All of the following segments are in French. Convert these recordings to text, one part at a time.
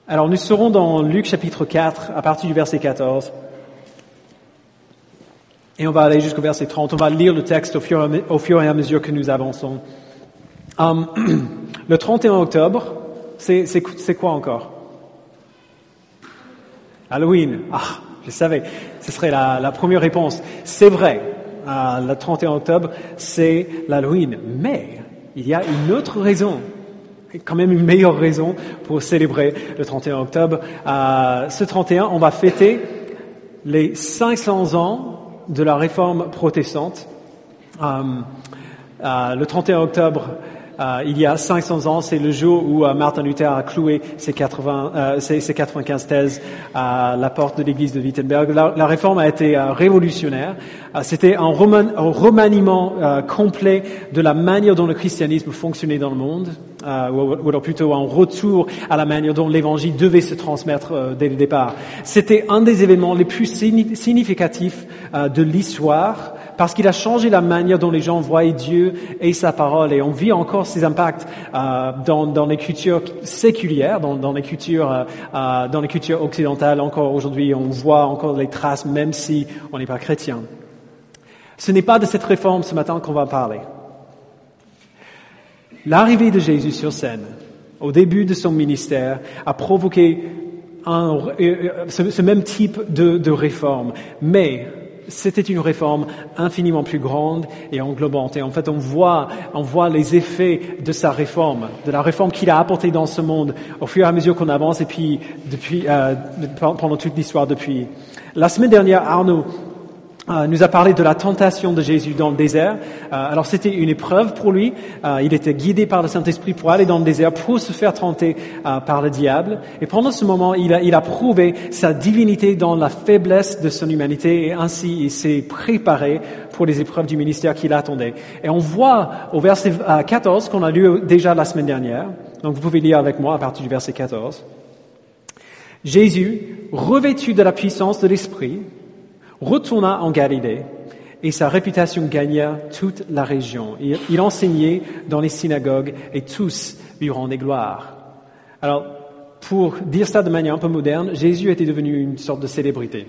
Alors nous serons dans Luc chapitre 4 à partir du verset 14 et on va aller jusqu'au verset 30. On va lire le texte au fur et à mesure que nous avançons. Le 31 octobre, c'est quoi encore? Halloween. Ah, je savais, ce serait la première réponse. C'est vrai, le 31 octobre, c'est l'Halloween. Mais il y a une autre raison, quand même une meilleure raison pour célébrer le 31 octobre. Ce 31, on va fêter les 500 ans de la réforme protestante. Le 31 octobre, il y a 500 ans, c'est le jour où Martin Luther a cloué ses 95 thèses à la porte de l'église de Wittenberg. La réforme a été révolutionnaire. C'était un remaniement complet de la manière dont le christianisme fonctionnait dans le monde, ou alors plutôt un retour à la manière dont l'évangile devait se transmettre dès le départ. C'était un des événements les plus significatifs de l'histoire, parce qu'il a changé la manière dont les gens voient Dieu et sa parole. Et on vit encore ces impacts dans les cultures séculières, dans les cultures occidentales. Encore aujourd'hui, on voit encore les traces, même si on n'est pas chrétien. Ce n'est pas de cette réforme ce matin qu'on va parler. L'arrivée de Jésus sur scène, au début de son ministère, a provoqué ce même type de réforme. Mais c'était une réforme infiniment plus grande et englobante. Et en fait, on voit les effets de sa réforme, de la réforme qu'il a apportée dans ce monde au fur et à mesure qu'on avance et puis pendant toute l'histoire depuis. La semaine dernière, Arnaud nous a parlé de la tentation de Jésus dans le désert. Alors c'était une épreuve pour lui. Il était guidé par le Saint-Esprit pour aller dans le désert, pour se faire tenter par le diable. Et pendant ce moment, il a prouvé sa divinité dans la faiblesse de son humanité, et ainsi il s'est préparé pour les épreuves du ministère qui l'attendait. Et on voit au verset 14 qu'on a lu déjà la semaine dernière. Donc vous pouvez lire avec moi à partir du verset 14. Jésus, revêtu de la puissance de l'Esprit, retourna en Galilée et sa réputation gagna toute la région. Il enseignait dans les synagogues et tous lui rendaient gloire. Alors, pour dire ça de manière un peu moderne, Jésus était devenu une sorte de célébrité.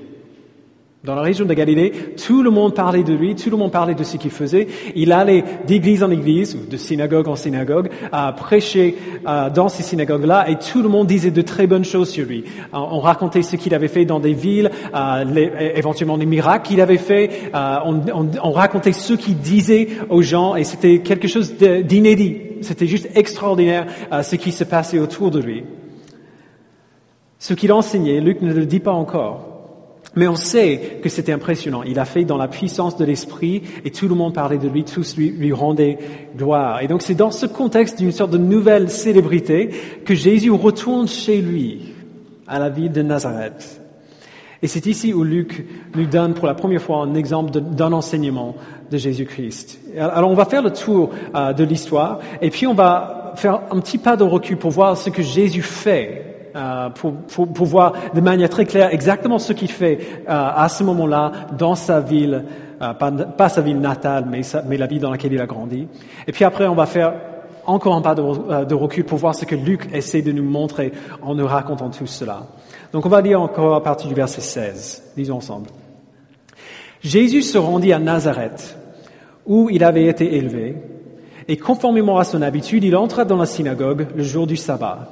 Dans la région de Galilée, tout le monde parlait de lui, tout le monde parlait de ce qu'il faisait. Il allait d'église en église, ou de synagogue en synagogue, prêcher dans ces synagogues-là, et tout le monde disait de très bonnes choses sur lui. On racontait ce qu'il avait fait dans des villes, éventuellement les miracles qu'il avait fait. On racontait ce qu'il disait aux gens, et c'était quelque chose d'inédit. C'était juste extraordinaire ce qui se passait autour de lui. Ce qu'il enseignait, Luc ne le dit pas encore. Mais on sait que c'était impressionnant. Il a fait dans la puissance de l'Esprit et tout le monde parlait de lui, tous lui rendaient gloire. Et donc c'est dans ce contexte d'une sorte de nouvelle célébrité que Jésus retourne chez lui, à la ville de Nazareth. Et c'est ici où Luc nous donne pour la première fois un exemple d'un enseignement de Jésus-Christ. Alors on va faire le tour de l'histoire et puis on va faire un petit pas de recul pour voir ce que Jésus fait. Pour voir de manière très claire exactement ce qu'il fait à ce moment-là dans sa ville, pas sa ville natale, mais la ville dans laquelle il a grandi. Et puis après, on va faire encore un pas de recul pour voir ce que Luc essaie de nous montrer en nous racontant tout cela. Donc on va lire encore à partir du verset 16. Lisons ensemble. Jésus se rendit à Nazareth, où il avait été élevé, et conformément à son habitude, il entra dans la synagogue le jour du sabbat.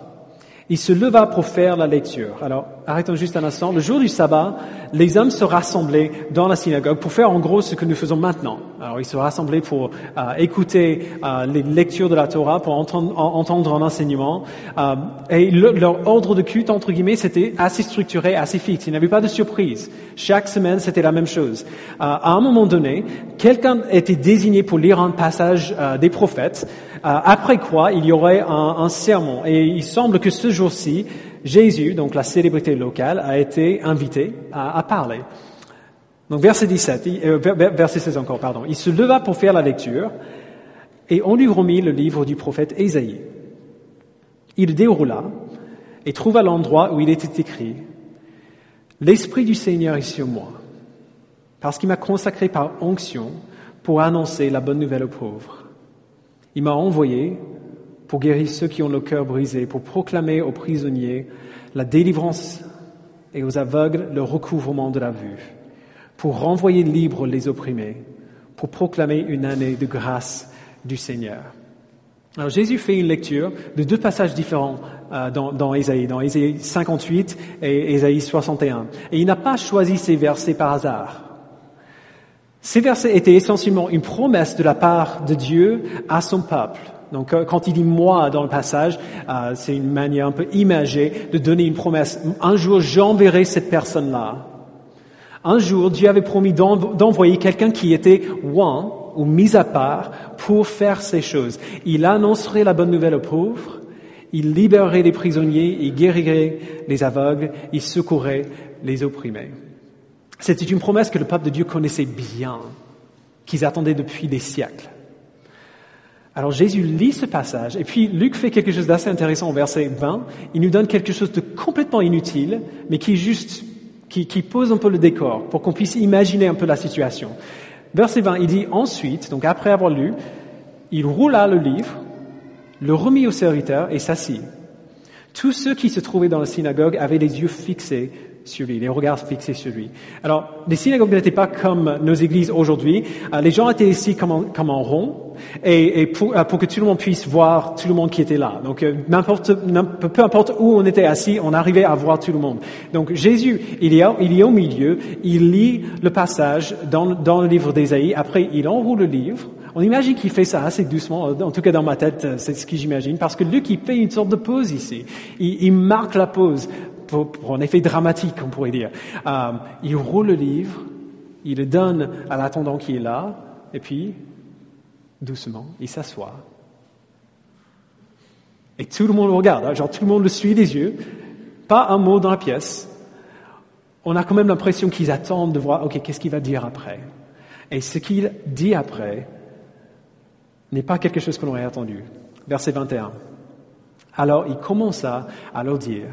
Il se leva pour faire la lecture. Alors, arrêtons juste un instant. Le jour du sabbat, les hommes se rassemblaient dans la synagogue pour faire en gros ce que nous faisons maintenant. Alors, ils se rassemblaient pour écouter les lectures de la Torah, pour entendre un enseignement. Et leur ordre de culte, entre guillemets, c'était assez structuré, assez fixe. Il n'y avait pas de surprise. Chaque semaine, c'était la même chose. À un moment donné, quelqu'un était désigné pour lire un passage des prophètes, après quoi il y aurait un sermon. Et il semble que ce jour-ci, Jésus, donc la célébrité locale, a été invité à parler. Donc verset 16 encore, pardon. Il se leva pour faire la lecture et on lui remit le livre du prophète Ésaïe. Il déroula et trouva l'endroit où il était écrit « L'Esprit du Seigneur est sur moi, parce qu'il m'a consacré par onction pour annoncer la bonne nouvelle aux pauvres. Il m'a envoyé pour guérir ceux qui ont le cœur brisé, pour proclamer aux prisonniers la délivrance et aux aveugles le recouvrement de la vue, pour renvoyer libres les opprimés, pour proclamer une année de grâce du Seigneur. Alors Jésus fait une lecture de deux passages différents dans Ésaïe 58 et Ésaïe 61. Et il n'a pas choisi ces versets par hasard. Ces versets étaient essentiellement une promesse de la part de Dieu à son peuple. Donc quand il dit « moi » dans le passage, c'est une manière un peu imagée de donner une promesse. Un jour, j'enverrai cette personne-là. Un jour, Dieu avait promis d'envoyer quelqu'un qui était oint ou mis à part pour faire ces choses. Il annoncerait la bonne nouvelle aux pauvres, il libérerait les prisonniers, il guérirait les aveugles, il secourrait les opprimés. C'était une promesse que le peuple de Dieu connaissait bien, qu'ils attendaient depuis des siècles. Alors Jésus lit ce passage, et puis Luc fait quelque chose d'assez intéressant au verset 20. Il nous donne quelque chose de complètement inutile, mais qui pose un peu le décor, pour qu'on puisse imaginer un peu la situation. Verset 20, il dit ensuite, donc après avoir lu, il roula le livre, le remit au serviteur et s'assit. Tous ceux qui se trouvaient dans la synagogue avaient les yeux fixés sur lui, les regards fixés sur lui. Alors, les synagogues n'étaient pas comme nos églises aujourd'hui. Les gens étaient ici comme en rond, et pour que tout le monde puisse voir tout le monde qui était là. Donc, peu importe où on était assis, on arrivait à voir tout le monde. Donc, Jésus, il est au milieu, il lit le passage dans le livre d'Ésaïe, après il enroule le livre. On imagine qu'il fait ça assez doucement, en tout cas dans ma tête, c'est ce que j'imagine, parce que Luc, il fait une sorte de pause ici. Il marque la pause pour un effet dramatique, on pourrait dire. Il roule le livre, il le donne à l'attendant qui est là, et puis, doucement, il s'assoit. Et tout le monde le regarde, genre tout le monde le suit des yeux, pas un mot dans la pièce. On a quand même l'impression qu'ils attendent de voir, ok, qu'est-ce qu'il va dire après? Et ce qu'il dit après n'est pas quelque chose qu'on aurait attendu. Verset 21. Alors il commença à leur dire,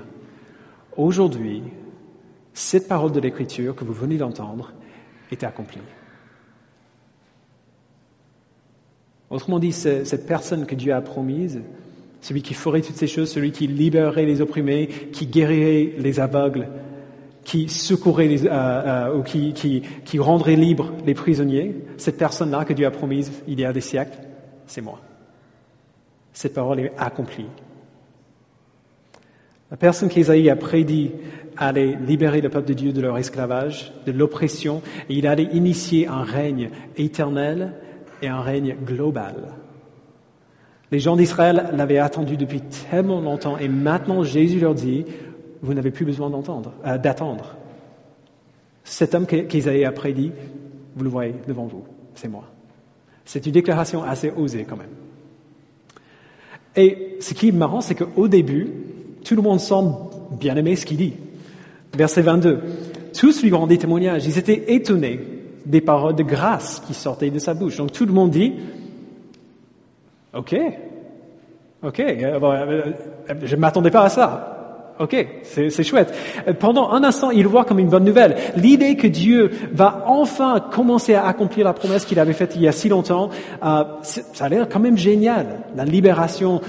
aujourd'hui, cette parole de l'Écriture que vous venez d'entendre est accomplie. Autrement dit, cette personne que Dieu a promise, celui qui ferait toutes ces choses, celui qui libérerait les opprimés, qui guérirait les aveugles, qui secourrait ou qui rendrait libres les prisonniers, cette personne-là que Dieu a promise il y a des siècles, c'est moi. Cette parole est accomplie. La personne qu'Ésaïe a prédit allait libérer le peuple de Dieu de leur esclavage, de l'oppression, et il allait initier un règne éternel et un règne global. Les gens d'Israël l'avaient attendu depuis tellement longtemps, et maintenant Jésus leur dit, vous n'avez plus besoin d'attendre. Cet homme qu'Ésaïe a prédit, vous le voyez devant vous, c'est moi. C'est une déclaration assez osée quand même. Et ce qui est marrant, c'est qu'au début, tout le monde semble bien aimer ce qu'il dit. Verset 22. Tous lui rendaient témoignage. Ils étaient étonnés des paroles de grâce qui sortaient de sa bouche. Donc tout le monde dit, OK, je ne m'attendais pas à ça. OK, c'est chouette. Pendant un instant, il voit comme une bonne nouvelle l'idée que Dieu va enfin commencer à accomplir la promesse qu'il avait faite il y a si longtemps. Ça a l'air quand même génial. La libération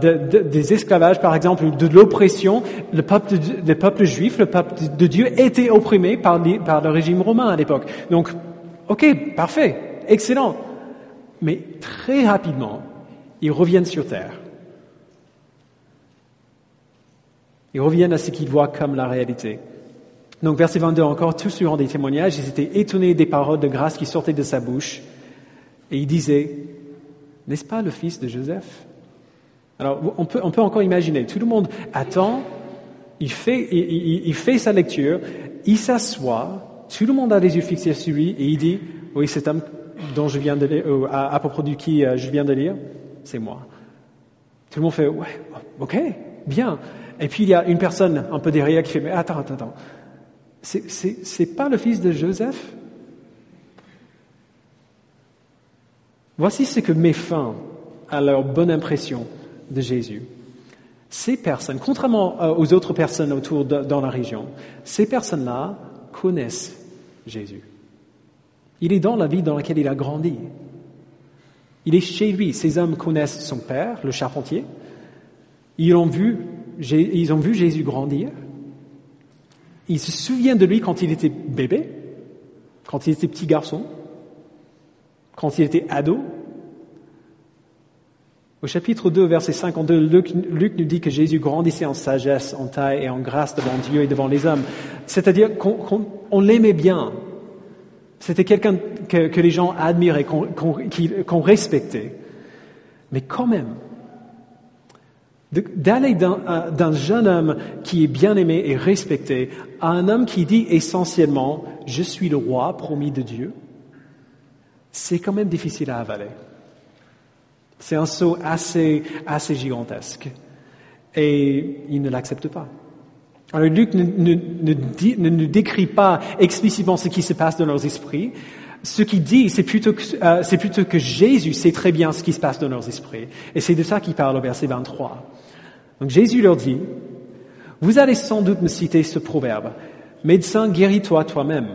des esclavages, par exemple, de l'oppression. Le peuple juif, le peuple de Dieu, était opprimé par le régime romain à l'époque. Donc, OK, parfait, excellent. Mais très rapidement, ils reviennent sur terre. Ils reviennent à ce qu'ils voient comme la réalité. Donc, verset 22 encore, tous lui rendaient témoignages, ils étaient étonnés des paroles de grâce qui sortaient de sa bouche, et ils disaient, n'est-ce pas le fils de Joseph? Alors, on peut encore imaginer, tout le monde attend, il fait sa lecture, il s'assoit, tout le monde a les yeux fixés sur lui, et il dit, oui, cet homme dont je viens de lire, à propos de qui je viens de lire, c'est moi. Tout le monde fait, ouais, OK, bien. Et puis il y a une personne un peu derrière qui fait, mais attends. C'est pas le fils de Joseph? Voici ce que met fin à leur bonne impression de Jésus. Ces personnes, contrairement aux autres personnes autour dans la région, ces personnes-là connaissent Jésus. Il est dans la vie dans laquelle il a grandi. Il est chez lui. Ces hommes connaissent son père, le charpentier. Ils ont vu Jésus grandir. Ils se souviennent de lui quand il était bébé, quand il était petit garçon, quand il était ado. Au chapitre 2, verset 52, Luc nous dit que Jésus grandissait en sagesse, en taille et en grâce devant Dieu et devant les hommes. C'est-à-dire qu'on l'aimait bien. C'était quelqu'un que les gens admiraient, qu'on respectait. Mais quand même, d'aller d'un jeune homme qui est bien aimé et respecté à un homme qui dit essentiellement « Je suis le roi promis de Dieu », c'est quand même difficile à avaler. C'est un saut assez gigantesque. Et il ne l'accepte pas. Alors Luc ne nous décrit pas explicitement ce qui se passe dans leurs esprits. Ce qu'il dit, c'est plutôt que Jésus sait très bien ce qui se passe dans leurs esprits. Et c'est de ça qu'il parle au verset 23. Donc Jésus leur dit, « Vous allez sans doute me citer ce proverbe, « Médecin, guéris-toi toi-même. »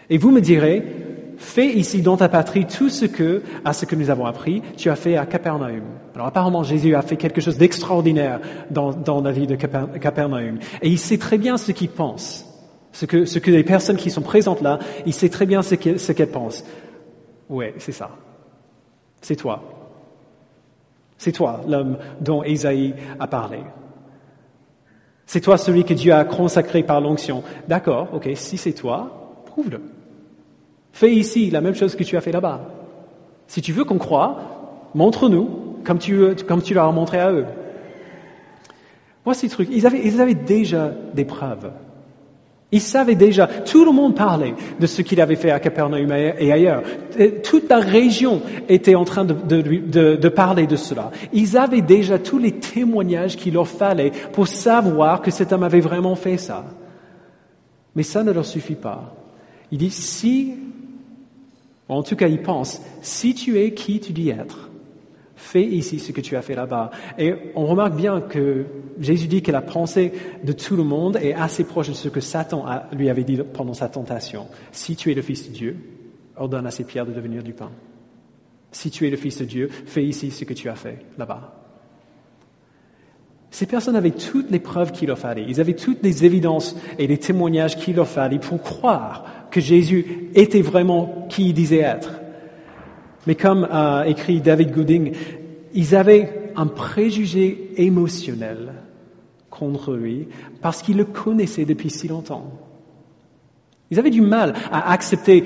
Et vous me direz, fais ici dans ta patrie tout ce que nous avons appris, tu as fait à Capernaum. Alors apparemment, Jésus a fait quelque chose d'extraordinaire dans la vie de Capernaum. Et il sait très bien ce qu'il pense. Ce que les personnes qui sont présentes là, il sait très bien ce qu'elles pensent. Ouais, c'est ça. C'est toi. C'est toi, l'homme dont Ésaïe a parlé. C'est toi celui que Dieu a consacré par l'onction. D'accord, ok, si c'est toi, prouve-le. Fais ici la même chose que tu as fait là-bas. Si tu veux qu'on croie, montre-nous comme tu leur as montré à eux. Voici le truc. Ils avaient déjà des preuves. Ils savaient déjà, tout le monde parlait de ce qu'il avait fait à Capernaum et ailleurs. Toute la région était en train de parler de cela. Ils avaient déjà tous les témoignages qu'il leur fallait pour savoir que cet homme avait vraiment fait ça. Mais ça ne leur suffit pas. Il dit, en tout cas il pense, si tu es qui tu dis être, fais ici ce que tu as fait là-bas. Et on remarque bien que Jésus dit que la pensée de tout le monde est assez proche de ce que Satan lui avait dit pendant sa tentation. Si tu es le Fils de Dieu, ordonne à ces pierres de devenir du pain. Si tu es le Fils de Dieu, fais ici ce que tu as fait là-bas. Ces personnes avaient toutes les preuves qu'il leur fallait. Ils avaient toutes les évidences et les témoignages qu'il leur fallait pour croire que Jésus était vraiment qui il disait être. Mais comme écrit David Gooding, ils avaient un préjugé émotionnel contre lui parce qu'ils le connaissaient depuis si longtemps. Ils avaient du mal à accepter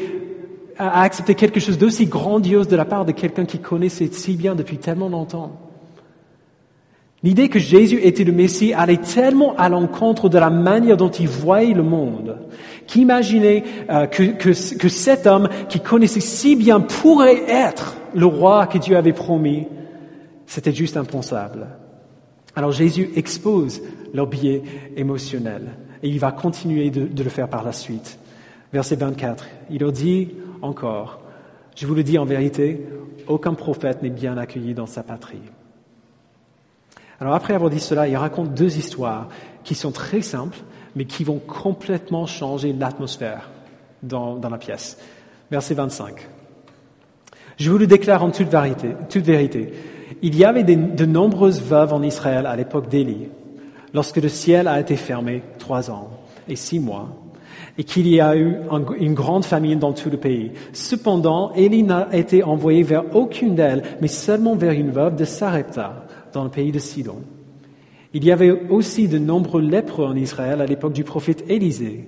quelque chose d'aussi grandiose de la part de quelqu'un qu'ils connaissaient si bien depuis tellement longtemps. L'idée que Jésus était le Messie allait tellement à l'encontre de la manière dont ils voyaient le monde, qu'imaginer que cet homme qui connaissait si bien pourrait être le roi que Dieu avait promis, c'était juste impensable. Alors Jésus expose leur biais émotionnel et il va continuer de le faire par la suite. Verset 24, il leur dit encore, « Je vous le dis en vérité, aucun prophète n'est bien accueilli dans sa patrie. » Alors après avoir dit cela, il raconte deux histoires qui sont très simples, mais qui vont complètement changer l'atmosphère dans la pièce. Verset 25. Je vous le déclare en toute vérité. Il y avait de nombreuses veuves en Israël à l'époque d'Élie, lorsque le ciel a été fermé 3 ans et 6 mois, et qu'il y a eu une grande famine dans tout le pays. Cependant, Élie n'a été envoyé vers aucune d'elles, mais seulement vers une veuve de Sarepta, dans le pays de Sidon. Il y avait aussi de nombreux lépreux en Israël à l'époque du prophète Élisée.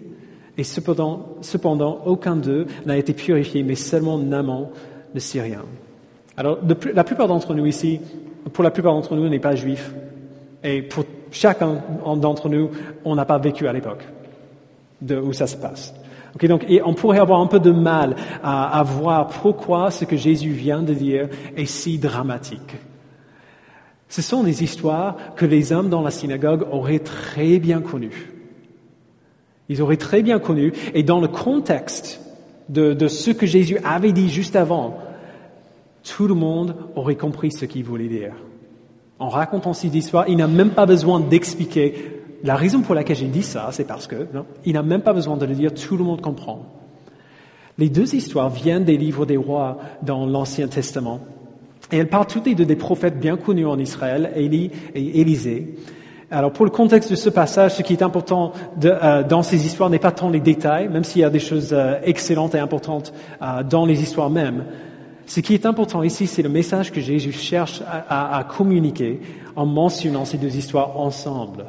Et cependant, aucun d'eux n'a été purifié, mais seulement Naaman, le Syrien. Alors, pour la plupart d'entre nous, on n'est pas juifs. Et pour chacun d'entre nous, on n'a pas vécu à l'époque où ça se passe. Okay, donc, et on pourrait avoir un peu de mal à voir pourquoi ce que Jésus vient de dire est si dramatique. Ce sont des histoires que les hommes dans la synagogue auraient très bien connues. Ils auraient très bien connues, et dans le contexte de ce que Jésus avait dit juste avant, tout le monde aurait compris ce qu'il voulait dire. En racontant ces histoires, il n'a même pas besoin d'expliquer. La raison pour laquelle j'ai dit ça, c'est parce que, il n'a même pas besoin de le dire, tout le monde comprend. Les deux histoires viennent des livres des rois dans l'Ancien Testament. Et elles parlent toutes les deux des prophètes bien connus en Israël, Élie et Élisée. Alors pour le contexte de ce passage, ce qui est important dans ces histoires n'est pas tant les détails, même s'il y a des choses excellentes et importantes dans les histoires mêmes. Ce qui est important ici, c'est le message que Jésus cherche à communiquer en mentionnant ces deux histoires ensemble.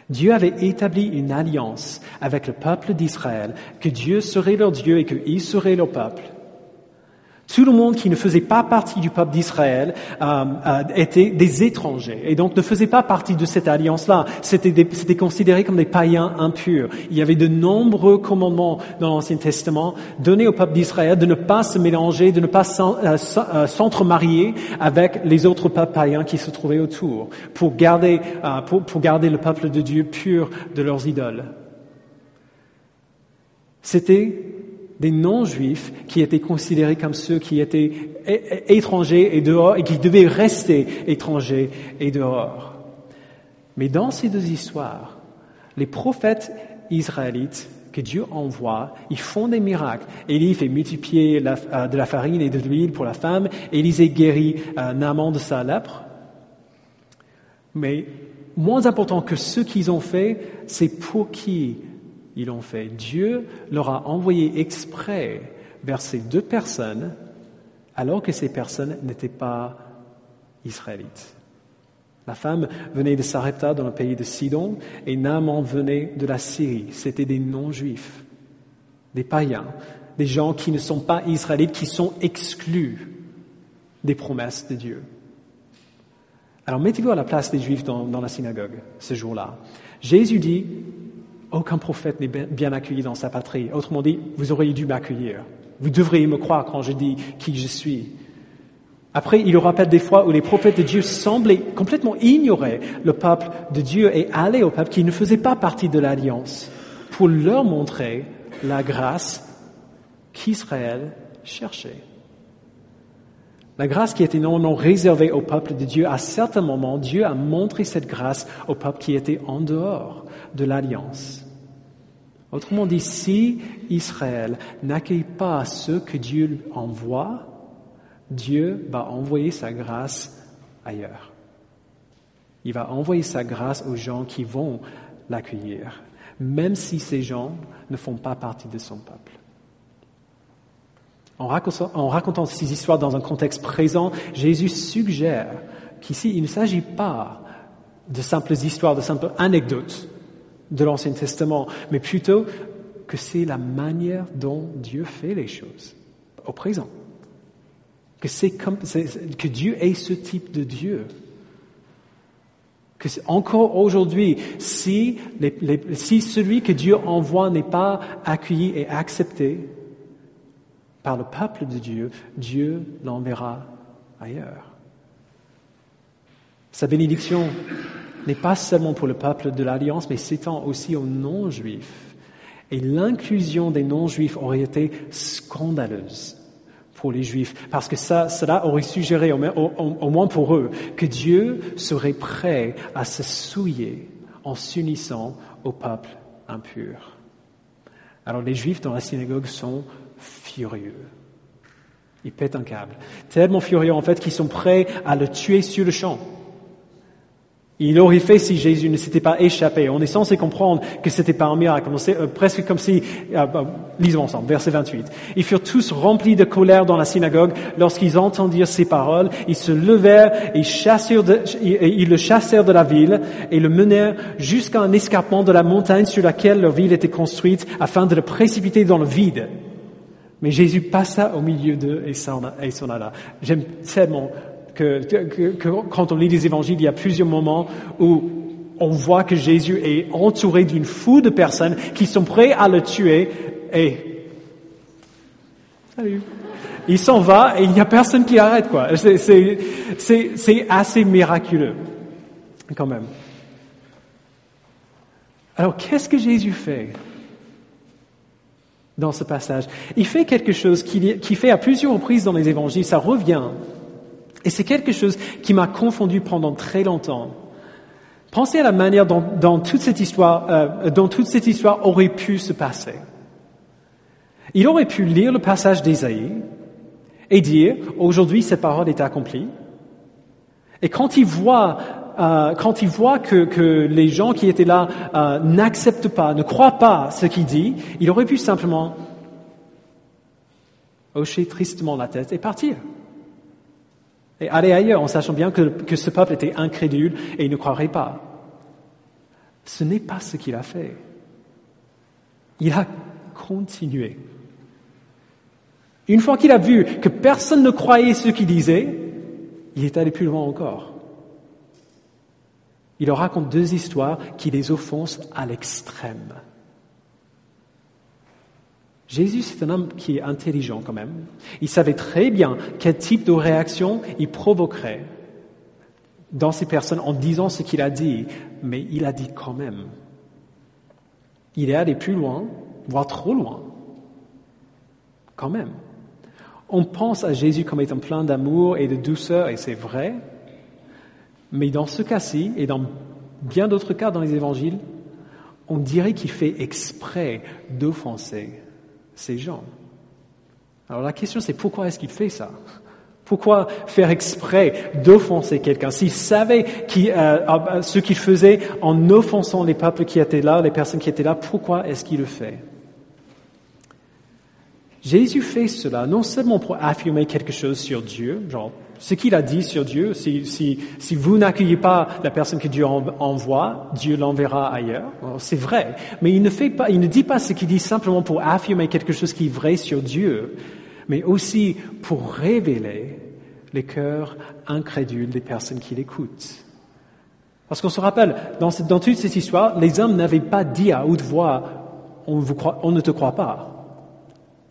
Dieu avait établi une alliance avec le peuple d'Israël, que Dieu serait leur Dieu et qu'il serait leur peuple. Tout le monde qui ne faisait pas partie du peuple d'Israël était des étrangers et donc ne faisait pas partie de cette alliance-là. C'était considéré comme des païens impurs. Il y avait de nombreux commandements dans l'Ancien Testament donnés au peuple d'Israël de ne pas se mélanger, de ne pas s'entremarier avec les autres peuples païens qui se trouvaient autour pour garder le peuple de Dieu pur de leurs idoles. C'était des non-juifs qui étaient considérés comme ceux qui étaient étrangers et dehors et qui devaient rester étrangers et dehors. Mais dans ces deux histoires, les prophètes israélites que Dieu envoie, ils font des miracles. Élie fait multiplier de la farine et de l'huile pour la femme. Élisée guérit Naaman de sa lèpre. Mais moins important que ce qu'ils ont fait, c'est pour qui ils l'ont fait. Dieu leur a envoyé exprès vers ces deux personnes, alors que ces personnes n'étaient pas israélites. La femme venait de Sarepta dans le pays de Sidon, et Naaman venait de la Syrie. C'était des non-juifs, des païens, des gens qui ne sont pas israélites, qui sont exclus des promesses de Dieu. Alors mettez-vous à la place des Juifs dans la synagogue ce jour-là. Jésus dit: aucun prophète n'est bien accueilli dans sa patrie. Autrement dit, vous auriez dû m'accueillir. Vous devriez me croire quand je dis qui je suis. Après, il rappelle des fois où les prophètes de Dieu semblaient complètement ignorer le peuple de Dieu et aller au peuple qui ne faisait pas partie de l'alliance pour leur montrer la grâce qu'Israël cherchait. La grâce qui était non réservée au peuple de Dieu, à certains moments, Dieu a montré cette grâce au peuple qui était en dehors de l'alliance. Autrement dit, si Israël n'accueille pas ceux que Dieu envoie, Dieu va envoyer sa grâce ailleurs. Il va envoyer sa grâce aux gens qui vont l'accueillir, même si ces gens ne font pas partie de son peuple. En racontant ces histoires dans un contexte présent, Jésus suggère qu'ici, il ne s'agit pas de simples histoires, de simples anecdotes de l'Ancien Testament, mais plutôt que c'est la manière dont Dieu fait les choses au présent. Que Dieu est ce type de Dieu. Que encore aujourd'hui, si celui que Dieu envoie n'est pas accueilli et accepté par le peuple de Dieu, Dieu l'enverra ailleurs. Sa bénédiction n'est pas seulement pour le peuple de l'Alliance, mais s'étend aussi aux non-juifs. Et l'inclusion des non-juifs aurait été scandaleuse pour les juifs, parce que cela aurait suggéré, au moins pour eux, que Dieu serait prêt à se souiller en s'unissant au peuple impur. Alors les juifs dans la synagogue sont furieux. Ils pètent un câble. Tellement furieux en fait qu'ils sont prêts à le tuer sur le champ. Il aurait fait si Jésus ne s'était pas échappé. On est censé comprendre que c'était pas un miracle. C'est presque comme si, lisons ensemble, verset 28. Ils furent tous remplis de colère dans la synagogue lorsqu'ils entendirent ces paroles. Ils se levèrent et ils le chassèrent de la ville et le menèrent jusqu'à un escarpement de la montagne sur laquelle leur ville était construite afin de le précipiter dans le vide. Mais Jésus passa au milieu d'eux et s'en alla. J'aime tellement que quand on lit les évangiles, il y a plusieurs moments où on voit que Jésus est entouré d'une foule de personnes qui sont prêts à le tuer et salut. Il s'en va et il n'y a personne qui arrête, quoi. C'est assez miraculeux, quand même. Alors, qu'est-ce que Jésus fait dans ce passage? Il fait quelque chose qui fait à plusieurs reprises dans les évangiles, ça revient. Et c'est quelque chose qui m'a confondu pendant très longtemps. Pensez à la manière dont toute cette histoire aurait pu se passer. Il aurait pu lire le passage d'Ésaïe et dire, aujourd'hui, cette parole est accomplie. Et quand il voit que les gens qui étaient là n'acceptent pas, ne croient pas ce qu'il dit, il aurait pu simplement hocher tristement la tête et partir. Et aller ailleurs en sachant bien que ce peuple était incrédule et il ne croirait pas. Ce n'est pas ce qu'il a fait. Il a continué. Une fois qu'il a vu que personne ne croyait ce qu'il disait, il est allé plus loin encore. Il leur raconte 2 histoires qui les offensent à l'extrême. Jésus, c'est un homme qui est intelligent quand même. Il savait très bien quel type de réaction il provoquerait dans ces personnes en disant ce qu'il a dit, mais il a dit quand même. Il est allé plus loin, voire trop loin, quand même. On pense à Jésus comme étant plein d'amour et de douceur, et c'est vrai, mais dans ce cas-ci, et dans bien d'autres cas dans les évangiles, on dirait qu'il fait exprès d'offenser ces gens. Alors la question c'est pourquoi est-ce qu'il fait ça? Pourquoi faire exprès d'offenser quelqu'un? S'il savait ce qu'il faisait en offensant les peuples qui étaient là, les personnes qui étaient là, pourquoi est-ce qu'il le fait? Jésus fait cela non seulement pour affirmer quelque chose sur Dieu, genre ce qu'il a dit sur Dieu, si vous n'accueillez pas la personne que Dieu envoie, Dieu l'enverra ailleurs. Alors, c'est vrai, mais il ne dit pas ce qu'il dit simplement pour affirmer quelque chose qui est vrai sur Dieu, mais aussi pour révéler les cœurs incrédules des personnes qui l'écoutent. Parce qu'on se rappelle, dans toute cette histoire, les hommes n'avaient pas dit à haute voix « on ne te croit pas ».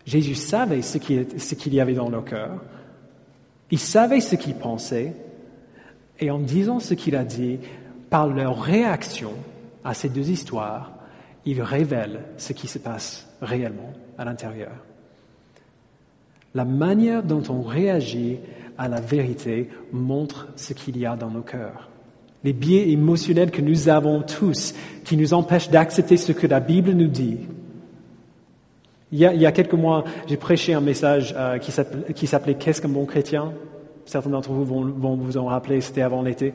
Jésus savait ce qu'il y avait dans leur cœur. Il savait ce qu'ils pensaient. Et en disant ce qu'il a dit, par leur réaction à ces 2 histoires, il révèle ce qui se passe réellement à l'intérieur. La manière dont on réagit à la vérité montre ce qu'il y a dans nos cœurs. Les biais émotionnels que nous avons tous, qui nous empêchent d'accepter ce que la Bible nous dit. Il y a quelques mois, j'ai prêché un message qui s'appelait « Qu'est-ce qu'un bon chrétien ?» Certains d'entre vous vont vous en rappeler, c'était avant l'été,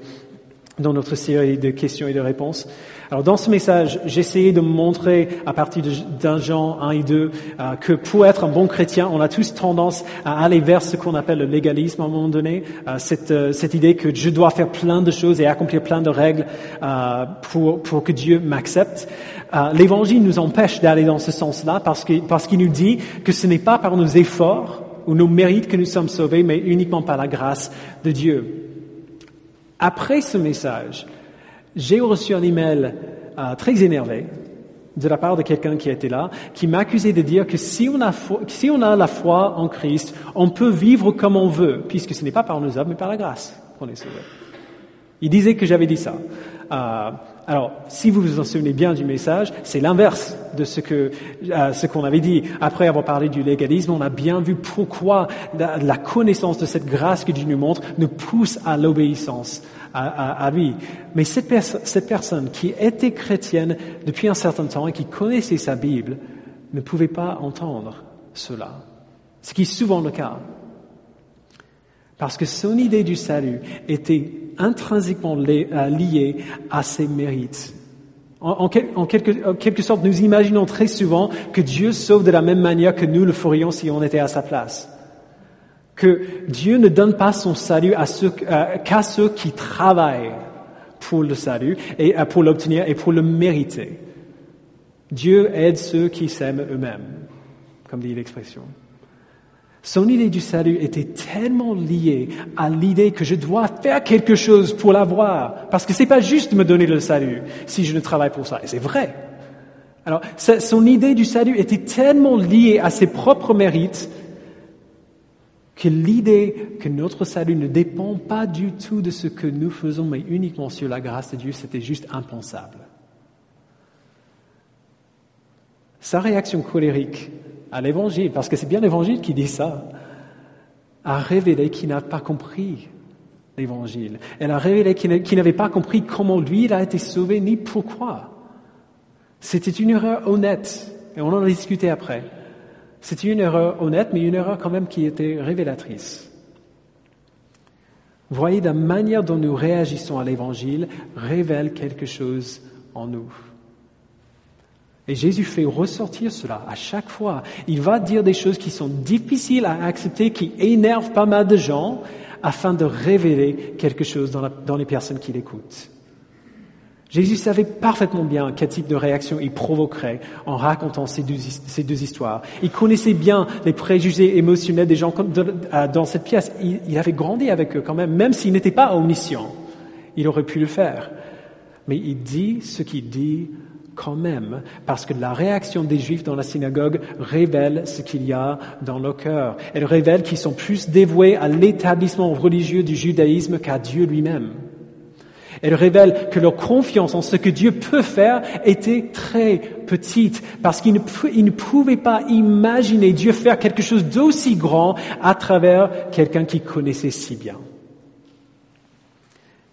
dans notre série de questions et de réponses. Alors dans ce message, j'essayais de montrer à partir d'un Jean 1 et 2 que pour être un bon chrétien, on a tous tendance à aller vers ce qu'on appelle le légalisme à un moment donné, cette idée que je dois faire plein de choses et accomplir plein de règles pour que Dieu m'accepte. L'Évangile nous empêche d'aller dans ce sens-là parce qu'il nous dit que ce n'est pas par nos efforts ou nos mérites que nous sommes sauvés, mais uniquement par la grâce de Dieu. Après ce message, j'ai reçu un email très énervé de la part de quelqu'un qui était là, qui m'accusait de dire que si on a la foi en Christ, on peut vivre comme on veut, puisque ce n'est pas par nos œuvres, mais par la grâce qu'on est sauvé. Il disait que j'avais dit ça. Alors, si vous vous en souvenez bien du message, c'est l'inverse de ce qu'on avait dit. Après avoir parlé du légalisme, on a bien vu pourquoi la connaissance de cette grâce que Dieu nous montre nous pousse à l'obéissance à lui. Mais cette personne qui était chrétienne depuis un certain temps et qui connaissait sa Bible ne pouvait pas entendre cela. Ce qui est souvent le cas. Parce que son idée du salut était intrinsèquement liée à ses mérites. En quelque sorte, nous imaginons très souvent que Dieu sauve de la même manière que nous le ferions si on était à sa place. Que Dieu ne donne pas son salut qu'à ceux qui travaillent pour le salut et pour l'obtenir et pour le mériter. Dieu aide ceux qui s'aiment eux-mêmes, comme dit l'expression. Son idée du salut était tellement liée à l'idée que je dois faire quelque chose pour l'avoir. Parce que c'est pas juste me donner le salut si je ne travaille pour ça. Et c'est vrai. Alors, son idée du salut était tellement liée à ses propres mérites que l'idée que notre salut ne dépend pas du tout de ce que nous faisons, mais uniquement sur la grâce de Dieu, c'était juste impensable. Sa réaction colérique à l'Évangile, parce que c'est bien l'Évangile qui dit ça, a révélé qu'il n'a pas compris l'Évangile. Elle a révélé qu'il n'avait pas compris comment lui, il a été sauvé, ni pourquoi. C'était une erreur honnête, et on en a discuté après. C'était une erreur honnête, mais une erreur quand même qui était révélatrice. Vous voyez, la manière dont nous réagissons à l'Évangile révèle quelque chose en nous. Et Jésus fait ressortir cela à chaque fois. Il va dire des choses qui sont difficiles à accepter, qui énervent pas mal de gens, afin de révéler quelque chose dans les personnes qui l'écoutent. Jésus savait parfaitement bien quel type de réaction il provoquerait en racontant ces deux histoires. Il connaissait bien les préjugés émotionnels des gens dans cette pièce. Il avait grandi avec eux quand même s'il n'était pas omniscient. Il aurait pu le faire. Mais il dit ce qu'il dit quand même, parce que la réaction des Juifs dans la synagogue révèle ce qu'il y a dans leur cœur. Elle révèle qu'ils sont plus dévoués à l'établissement religieux du judaïsme qu'à Dieu lui-même. Elle révèle que leur confiance en ce que Dieu peut faire était très petite, parce qu'ils ne pouvaient pas imaginer Dieu faire quelque chose d'aussi grand à travers quelqu'un qu'ils connaissaient si bien.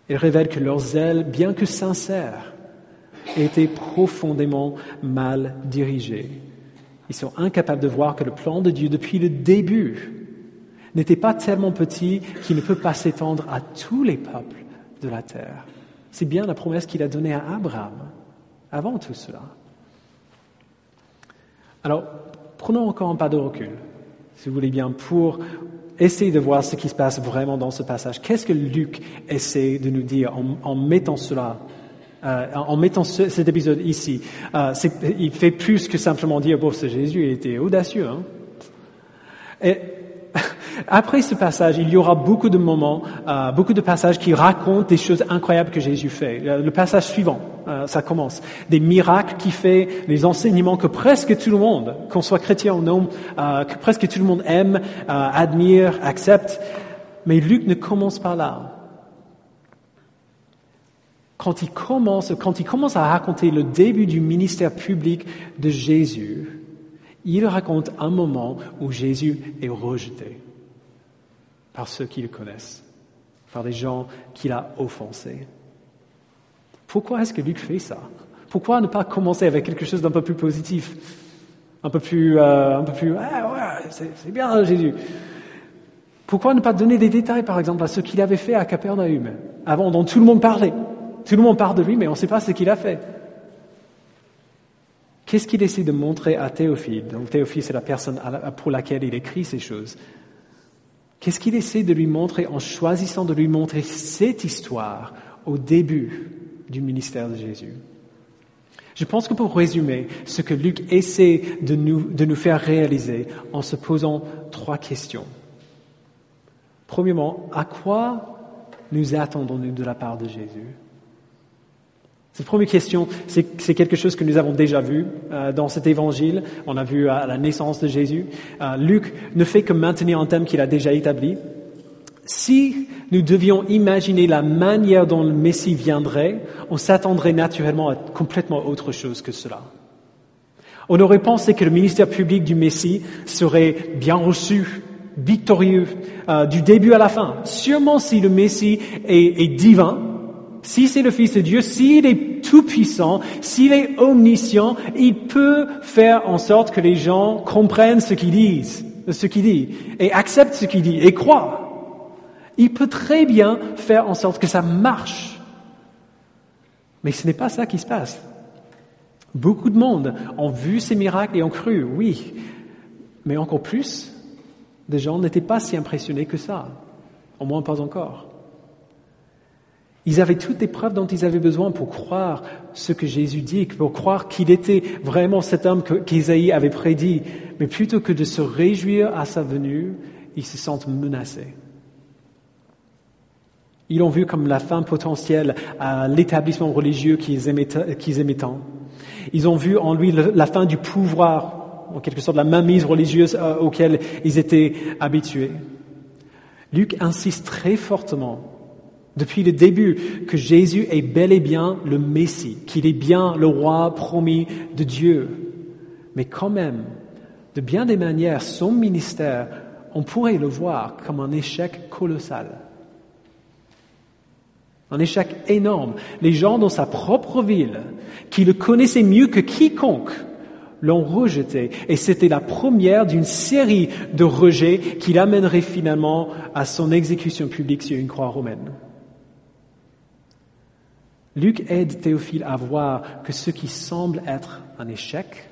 Elle révèle que leur zèle, bien que sincère, était profondément mal dirigé. Ils sont incapables de voir que le plan de Dieu depuis le début n'était pas tellement petit qu'il ne peut pas s'étendre à tous les peuples de la terre. C'est bien la promesse qu'il a donnée à Abraham avant tout cela. Alors, prenons encore un pas de recul, si vous voulez bien, pour essayer de voir ce qui se passe vraiment dans ce passage. Qu'est-ce que Luc essaie de nous dire en mettant cela en mettant cet épisode ici? Il fait plus que simplement dire, bon, c'est Jésus, il était audacieux. Hein? Et après ce passage, il y aura beaucoup de moments, beaucoup de passages qui racontent des choses incroyables que Jésus fait. Le passage suivant, ça commence. Des miracles qu'il fait, les enseignements que presque tout le monde, qu'on soit chrétien ou non, que presque tout le monde aime, admire, accepte. Mais Luc ne commence pas là. Quand il commence à raconter le début du ministère public de Jésus, il raconte un moment où Jésus est rejeté par ceux qui le connaissent, par des gens qu'il a offensés. Pourquoi est-ce que Luc fait ça? Pourquoi ne pas commencer avec quelque chose d'un peu plus positif, un peu plus, c'est bien Jésus. Pourquoi ne pas donner des détails, par exemple, à ce qu'il avait fait à Capernaum, avant dont tout le monde parlait? Tout le monde parle de lui, mais on ne sait pas ce qu'il a fait. Qu'est-ce qu'il essaie de montrer à Théophile? Donc Théophile, c'est la personne pour laquelle il écrit ces choses. Qu'est-ce qu'il essaie de lui montrer en choisissant de lui montrer cette histoire au début du ministère de Jésus? Je pense que pour résumer, ce que Luc essaie de nous faire réaliser en se posant 3 questions. Premièrement, à quoi nous attendons-nous de la part de Jésus? Cette première question, c'est quelque chose que nous avons déjà vu dans cet évangile. On a vu à la naissance de Jésus. Luc ne fait que maintenir un thème qu'il a déjà établi. Si nous devions imaginer la manière dont le Messie viendrait, on s'attendrait naturellement à complètement autre chose que cela. On aurait pensé que le ministère public du Messie serait bien reçu, victorieux, du début à la fin. Sûrement si le Messie est divin, si c'est le Fils de Dieu, s'il est tout-puissant, s'il est omniscient, il peut faire en sorte que les gens comprennent ce qu'il dit, et acceptent ce qu'il dit, et croient. Il peut très bien faire en sorte que ça marche. Mais ce n'est pas ça qui se passe. Beaucoup de monde ont vu ces miracles et ont cru, oui. Mais encore plus, des gens n'étaient pas si impressionnés que ça. Au moins pas encore. Ils avaient toutes les preuves dont ils avaient besoin pour croire ce que Jésus dit, pour croire qu'il était vraiment cet homme qu'Ésaïe avait prédit. Mais plutôt que de se réjouir à sa venue, ils se sentent menacés. Ils l'ont vu comme la fin potentielle à l'établissement religieux qu'ils aimaient tant. Ils ont vu en lui la fin du pouvoir, en quelque sorte la mainmise religieuse auquel ils étaient habitués. Luc insiste très fortement depuis le début que Jésus est bel et bien le Messie, qu'il est bien le roi promis de Dieu. Mais quand même, de bien des manières, son ministère, on pourrait le voir comme un échec colossal. Un échec énorme. Les gens dans sa propre ville, qui le connaissaient mieux que quiconque, l'ont rejeté. Et c'était la première d'une série de rejets qui l'amènerait finalement à son exécution publique sur une croix romaine. Luc aide Théophile à voir que ce qui semble être un échec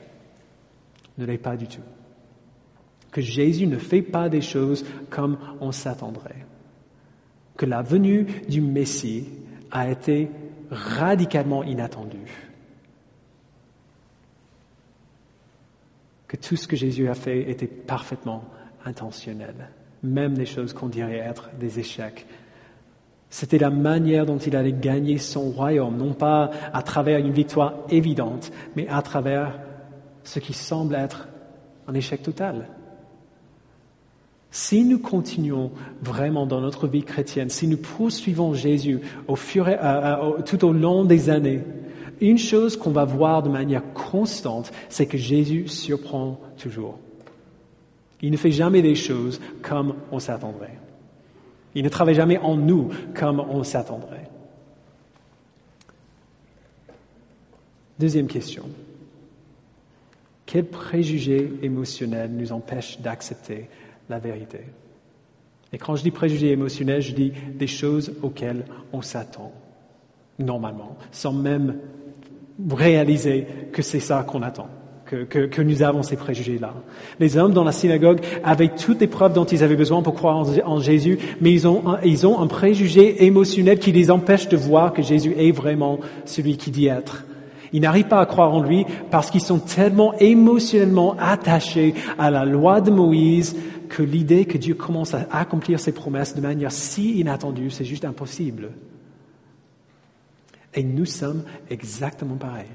ne l'est pas du tout. Que Jésus ne fait pas des choses comme on s'attendrait. Que la venue du Messie a été radicalement inattendue. Que tout ce que Jésus a fait était parfaitement intentionnel, même des choses qu'on dirait être des échecs. C'était la manière dont il allait gagner son royaume, non pas à travers une victoire évidente, mais à travers ce qui semble être un échec total. Si nous continuons vraiment dans notre vie chrétienne, si nous poursuivons Jésus tout au long des années, une chose qu'on va voir de manière constante, c'est que Jésus surprend toujours. Il ne fait jamais des choses comme on s'attendrait. Il ne travaille jamais en nous comme on s'attendrait. Deuxième question. Quel préjugé émotionnel nous empêche d'accepter la vérité? Et quand je dis préjugé émotionnel, je dis des choses auxquelles on s'attend, normalement, sans même réaliser que c'est ça qu'on attend, que nous avons ces préjugés-là. Les hommes dans la synagogue avaient toutes les preuves dont ils avaient besoin pour croire en Jésus, mais ils ont un préjugé émotionnel qui les empêche de voir que Jésus est vraiment celui qu'il dit être. Ils n'arrivent pas à croire en lui parce qu'ils sont tellement émotionnellement attachés à la loi de Moïse que l'idée que Dieu commence à accomplir ses promesses de manière si inattendue, c'est juste impossible. Et nous sommes exactement pareils.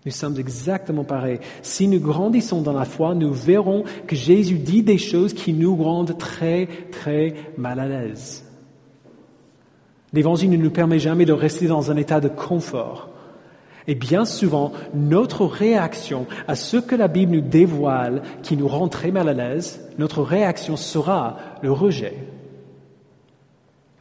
Nous sommes exactement pareils. Si nous grandissons dans la foi, nous verrons que Jésus dit des choses qui nous rendent très, très mal à l'aise. L'Évangile ne nous permet jamais de rester dans un état de confort. Et bien souvent, notre réaction à ce que la Bible nous dévoile, qui nous rend très mal à l'aise, notre réaction sera le rejet.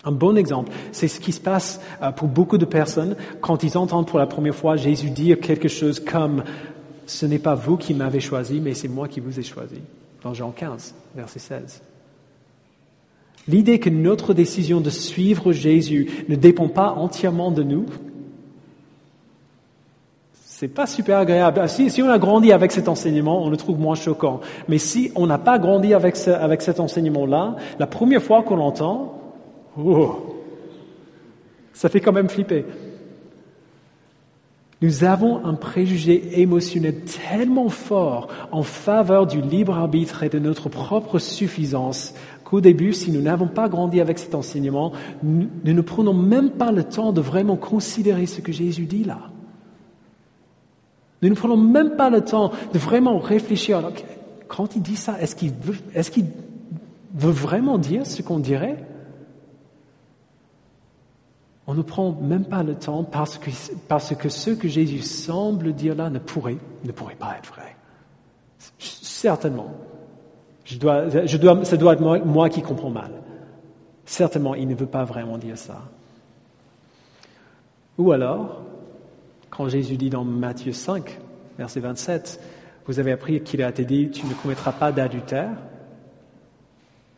Un bon exemple, c'est ce qui se passe pour beaucoup de personnes quand ils entendent pour la première fois Jésus dire quelque chose comme « Ce n'est pas vous qui m'avez choisi, mais c'est moi qui vous ai choisi » dans Jean 15, verset 16. L'idée que notre décision de suivre Jésus ne dépend pas entièrement de nous, c'est pas super agréable. Si on a grandi avec cet enseignement, on le trouve moins choquant. Mais si on n'a pas grandi avec cet enseignement-là, la première fois qu'on l'entend, ça fait quand même flipper. Nous avons un préjugé émotionnel tellement fort en faveur du libre arbitre et de notre propre suffisance qu'au début, si nous n'avons pas grandi avec cet enseignement, nous ne prenons même pas le temps de vraiment considérer ce que Jésus dit là. Nous ne prenons même pas le temps de vraiment réfléchir. Alors, quand il dit ça, est-ce qu'il veut vraiment dire ce qu'on dirait? On ne prend même pas le temps parce que ce que Jésus semble dire là ne pourrait pas être vrai. Certainement. Ça doit être moi qui comprends mal. Certainement, il ne veut pas vraiment dire ça. Ou alors, quand Jésus dit dans Matthieu 5, verset 27, vous avez appris qu'il a été dit, tu ne commettras pas d'adultère.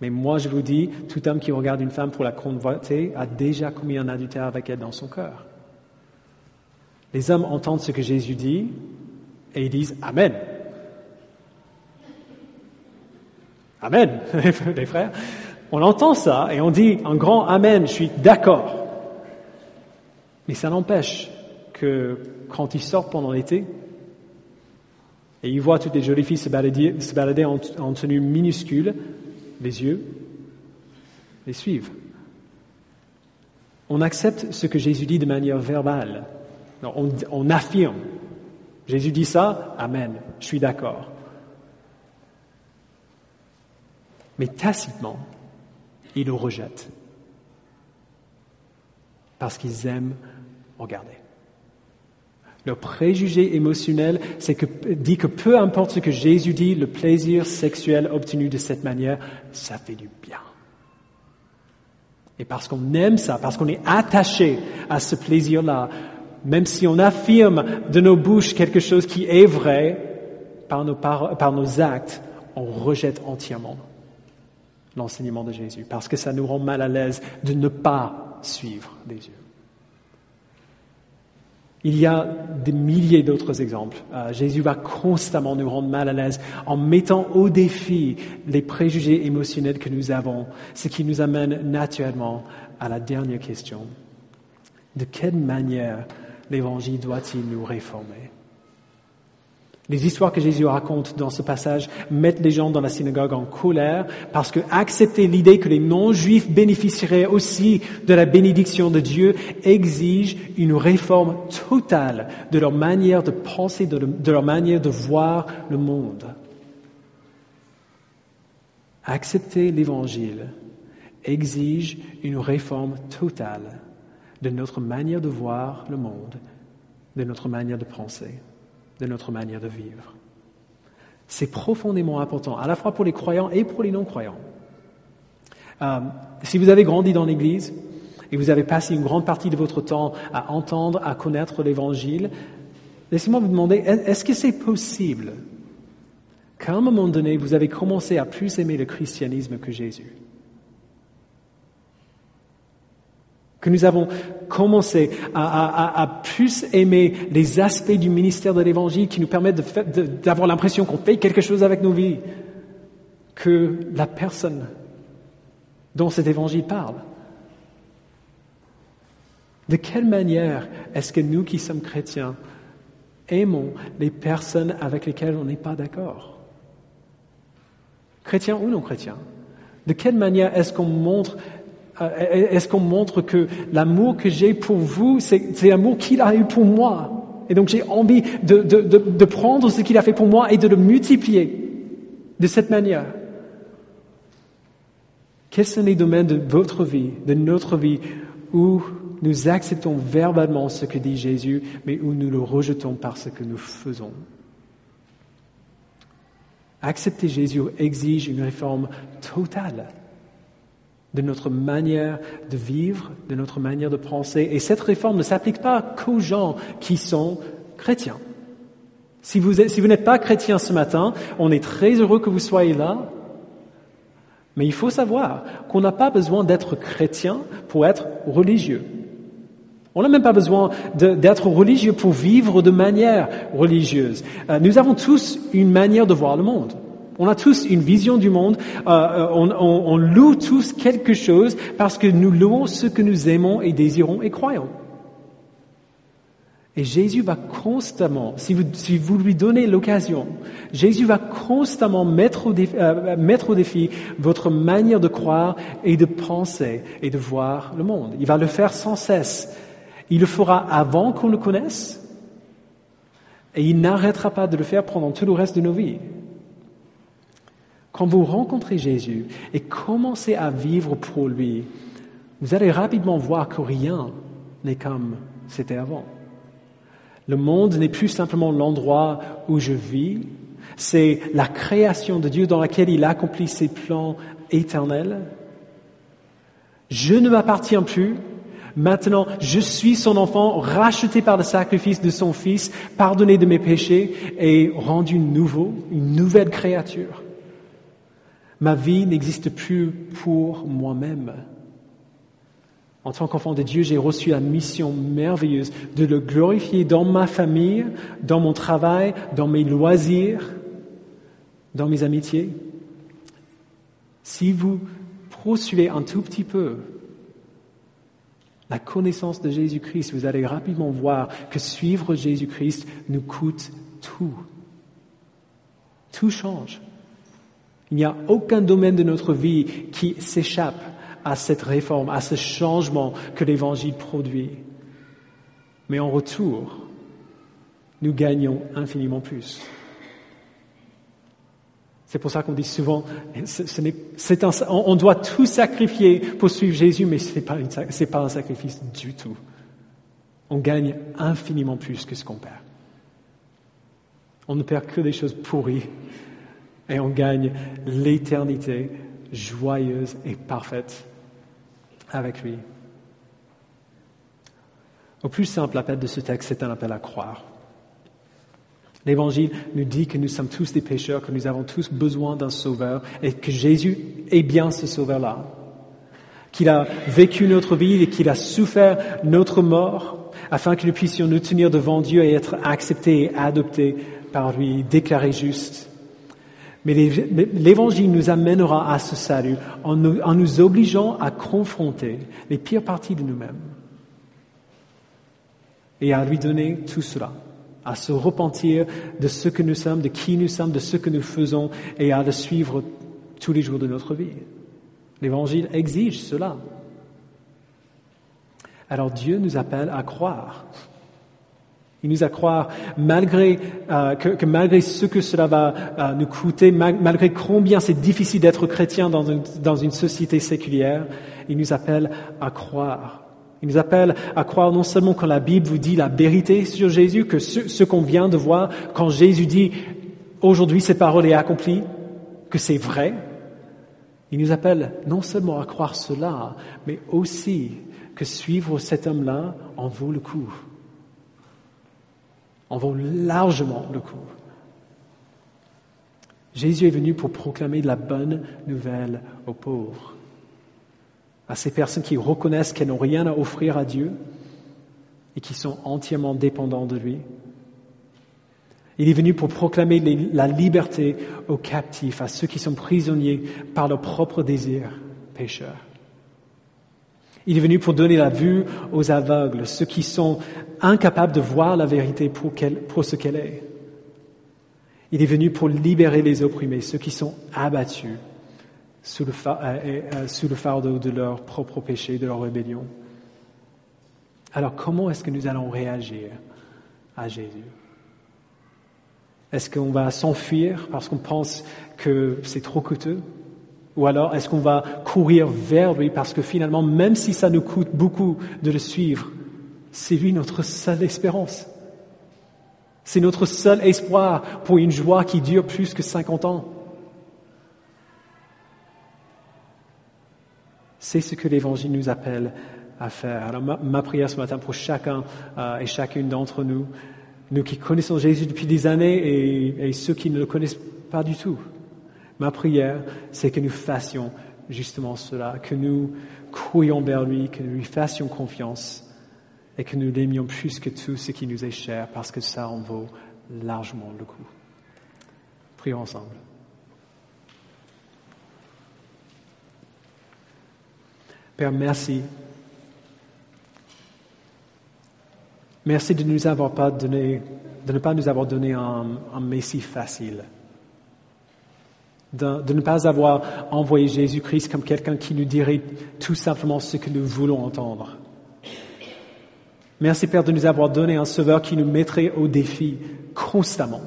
Mais moi, je vous dis, tout homme qui regarde une femme pour la convoiter a déjà commis un adultère avec elle dans son cœur. Les hommes entendent ce que Jésus dit et ils disent « Amen ». Amen, les frères. On entend ça et on dit un grand Amen, je suis d'accord. Mais ça n'empêche que quand ils sortent pendant l'été et ils voient toutes les jolies filles se balader en tenue minuscule, les yeux les suivent. On accepte ce que Jésus dit de manière verbale. On affirme. Jésus dit ça, Amen, je suis d'accord. Mais tacitement, ils le rejettent. Parce qu'ils aiment regarder. Leur préjugé émotionnel dit que peu importe ce que Jésus dit, le plaisir sexuel obtenu de cette manière, ça fait du bien. Et parce qu'on aime ça, parce qu'on est attaché à ce plaisir-là, Même si on affirme de nos bouches quelque chose qui est vrai, par nos actes, on rejette entièrement l'enseignement de Jésus, parce que ça nous rend mal à l'aise de ne pas suivre les yeux. Il y a des milliers d'autres exemples. Jésus va constamment nous rendre mal à l'aise en mettant au défi les préjugés émotionnels que nous avons, ce qui nous amène naturellement à la dernière question. De quelle manière l'Évangile doit-il nous réformer? Les histoires que Jésus raconte dans ce passage mettent les gens dans la synagogue en colère parce que accepter l'idée que les non-juifs bénéficieraient aussi de la bénédiction de Dieu exige une réforme totale de leur manière de penser, de leur manière de voir le monde. Accepter l'Évangile exige une réforme totale de notre manière de voir le monde, de notre manière de penser, de notre manière de vivre. C'est profondément important, à la fois pour les croyants et pour les non-croyants. Si vous avez grandi dans l'Église et vous avez passé une grande partie de votre temps à entendre, à connaître l'Évangile, laissez-moi vous demander, est-ce que c'est possible qu'à un moment donné, vous avez commencé à plus aimer le christianisme que Jésus? Que nous avons commencé à plus aimer les aspects du ministère de l'Évangile qui nous permettent d'avoir l'impression qu'on fait quelque chose avec nos vies que la personne dont cet Évangile parle. De quelle manière est-ce que nous qui sommes chrétiens aimons les personnes avec lesquelles on n'est pas d'accord? Chrétiens ou non chrétiens? De quelle manière est-ce qu'on montre que l'amour que j'ai pour vous, c'est l'amour qu'il a eu pour moi? Et donc j'ai envie de prendre ce qu'il a fait pour moi et de le multiplier de cette manière. Quels sont les domaines de votre vie, de notre vie, où nous acceptons verbalement ce que dit Jésus, mais où nous le rejetons par ce que nous faisons? Accepter Jésus exige une réforme totale de notre manière de vivre, de notre manière de penser. Et cette réforme ne s'applique pas qu'aux gens qui sont chrétiens. Si vous n'êtes pas chrétien ce matin, on est très heureux que vous soyez là. Mais il faut savoir qu'on n'a pas besoin d'être chrétien pour être religieux. On n'a même pas besoin d'être religieux pour vivre de manière religieuse. Nous avons tous une manière de voir le monde. On a tous une vision du monde, on loue tous quelque chose parce que nous louons ce que nous aimons et désirons et croyons. Et Jésus va constamment, si vous lui donnez l'occasion, Jésus va constamment mettre au défi votre manière de croire et de penser et de voir le monde. Il va le faire sans cesse. Il le fera avant qu'on le connaisse et il n'arrêtera pas de le faire pendant tout le reste de nos vies. Quand vous rencontrez Jésus et commencez à vivre pour lui, vous allez rapidement voir que rien n'est comme c'était avant. Le monde n'est plus simplement l'endroit où je vis, c'est la création de Dieu dans laquelle il accomplit ses plans éternels. Je ne m'appartiens plus. Maintenant, je suis son enfant, racheté par le sacrifice de son Fils, pardonné de mes péchés et rendu nouveau, une nouvelle créature. Ma vie n'existe plus pour moi-même. En tant qu'enfant de Dieu, j'ai reçu la mission merveilleuse de le glorifier dans ma famille, dans mon travail, dans mes loisirs, dans mes amitiés. Si vous poursuivez un tout petit peu la connaissance de Jésus-Christ, vous allez rapidement voir que suivre Jésus-Christ nous coûte tout. Tout change. Il n'y a aucun domaine de notre vie qui s'échappe à cette réforme, à ce changement que l'Évangile produit. Mais en retour, nous gagnons infiniment plus. C'est pour ça qu'on dit souvent, on doit tout sacrifier pour suivre Jésus, mais c'est pas un sacrifice du tout. On gagne infiniment plus que ce qu'on perd. On ne perd que des choses pourries. Et on gagne l'éternité joyeuse et parfaite avec lui. Au plus simple appel de ce texte, c'est un appel à croire. L'Évangile nous dit que nous sommes tous des pécheurs, que nous avons tous besoin d'un sauveur et que Jésus est bien ce sauveur-là. Qu'il a vécu notre vie et qu'il a souffert notre mort afin que nous puissions nous tenir devant Dieu et être acceptés et adoptés par lui, déclarés justes. Mais l'Évangile nous amènera à ce salut en nous obligeant à confronter les pires parties de nous-mêmes et à lui donner tout cela, à se repentir de ce que nous sommes, de qui nous sommes, de ce que nous faisons et à le suivre tous les jours de notre vie. L'Évangile exige cela. Alors Dieu nous appelle à croire. Il nous a croire malgré malgré ce que cela va nous coûter, malgré combien c'est difficile d'être chrétien dans une société séculière, il nous appelle à croire. Il nous appelle à croire non seulement quand la Bible vous dit la vérité sur Jésus, que ce qu'on vient de voir, quand Jésus dit « aujourd'hui cette parole est accomplie », que c'est vrai. Il nous appelle non seulement à croire cela, mais aussi que suivre cet homme-là en vaut le coup. En vaut largement le coup. Jésus est venu pour proclamer la bonne nouvelle aux pauvres, à ces personnes qui reconnaissent qu'elles n'ont rien à offrir à Dieu et qui sont entièrement dépendants de lui. Il est venu pour proclamer la liberté aux captifs, à ceux qui sont prisonniers par leurs propres désirs pécheurs. Il est venu pour donner la vue aux aveugles, ceux qui sont incapables de voir la vérité pour ce qu'elle est. Il est venu pour libérer les opprimés, ceux qui sont abattus sous le fardeau de leur propre péché, de leur rébellion. Alors comment est-ce que nous allons réagir à Jésus? Est-ce qu'on va s'enfuir parce qu'on pense que c'est trop coûteux? Ou alors est-ce qu'on va courir vers lui parce que finalement, même si ça nous coûte beaucoup de le suivre, c'est lui notre seule espérance. C'est notre seul espoir pour une joie qui dure plus que 50 ans. C'est ce que l'Évangile nous appelle à faire. Alors ma prière ce matin pour chacun et chacune d'entre nous, nous qui connaissons Jésus depuis des années et ceux qui ne le connaissent pas du tout, ma prière, c'est que nous fassions justement cela, que nous courions vers lui, que nous lui fassions confiance et que nous l'aimions plus que tout ce qui nous est cher, parce que ça en vaut largement le coup. Prions ensemble. Père, merci. Merci de ne pas nous avoir donné un Messie facile. De ne pas avoir envoyé Jésus-Christ comme quelqu'un qui nous dirait tout simplement ce que nous voulons entendre. Merci Père de nous avoir donné un Sauveur qui nous mettrait au défi constamment,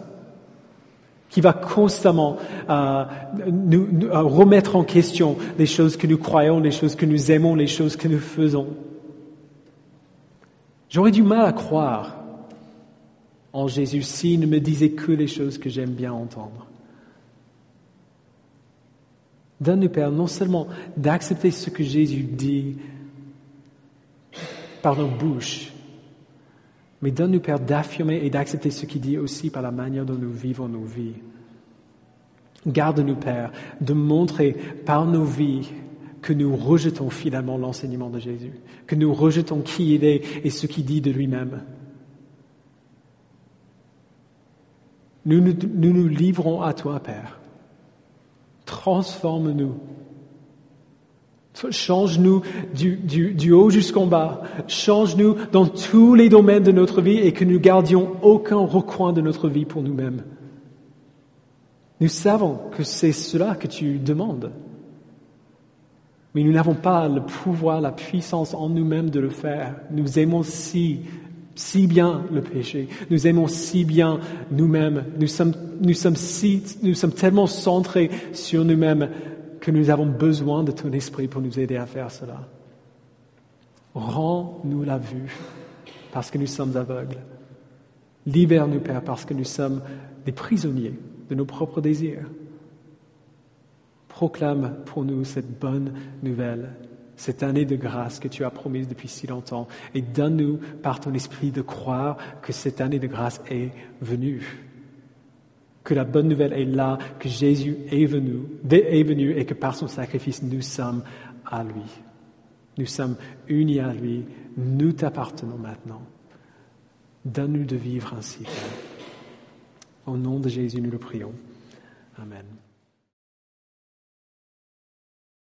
qui va constamment nous remettre en question les choses que nous croyons, les choses que nous aimons, les choses que nous faisons. J'aurais du mal à croire en Jésus s'il ne me disait que les choses que j'aime bien entendre. Donne-nous, Père, non seulement d'accepter ce que Jésus dit par nos bouches, mais donne-nous, Père, d'affirmer et d'accepter ce qu'il dit aussi par la manière dont nous vivons nos vies. Garde-nous, Père, de montrer par nos vies que nous rejetons finalement l'enseignement de Jésus, que nous rejetons qui il est et ce qu'il dit de lui-même. Nous nous livrons à toi, Père. Transforme-nous. Change-nous du haut jusqu'en bas. Change-nous dans tous les domaines de notre vie et que nous gardions aucun recoin de notre vie pour nous-mêmes. Nous savons que c'est cela que tu demandes. Mais nous n'avons pas le pouvoir, la puissance en nous-mêmes de le faire. Nous aimons si bien le péché. Nous aimons si bien nous-mêmes. Nous sommes tellement centrés sur nous-mêmes que nous avons besoin de ton esprit pour nous aider à faire cela. Rends-nous la vue parce que nous sommes aveugles. Libère-nous, Père, parce que nous sommes des prisonniers de nos propres désirs. Proclame pour nous cette bonne nouvelle cette année de grâce que tu as promise depuis si longtemps. Et donne-nous, par ton esprit, de croire que cette année de grâce est venue. Que la bonne nouvelle est là, que Jésus est venu et que par son sacrifice, nous sommes à lui. Nous sommes unis à lui. Nous t'appartenons maintenant. Donne-nous de vivre ainsi. Au nom de Jésus, nous le prions. Amen.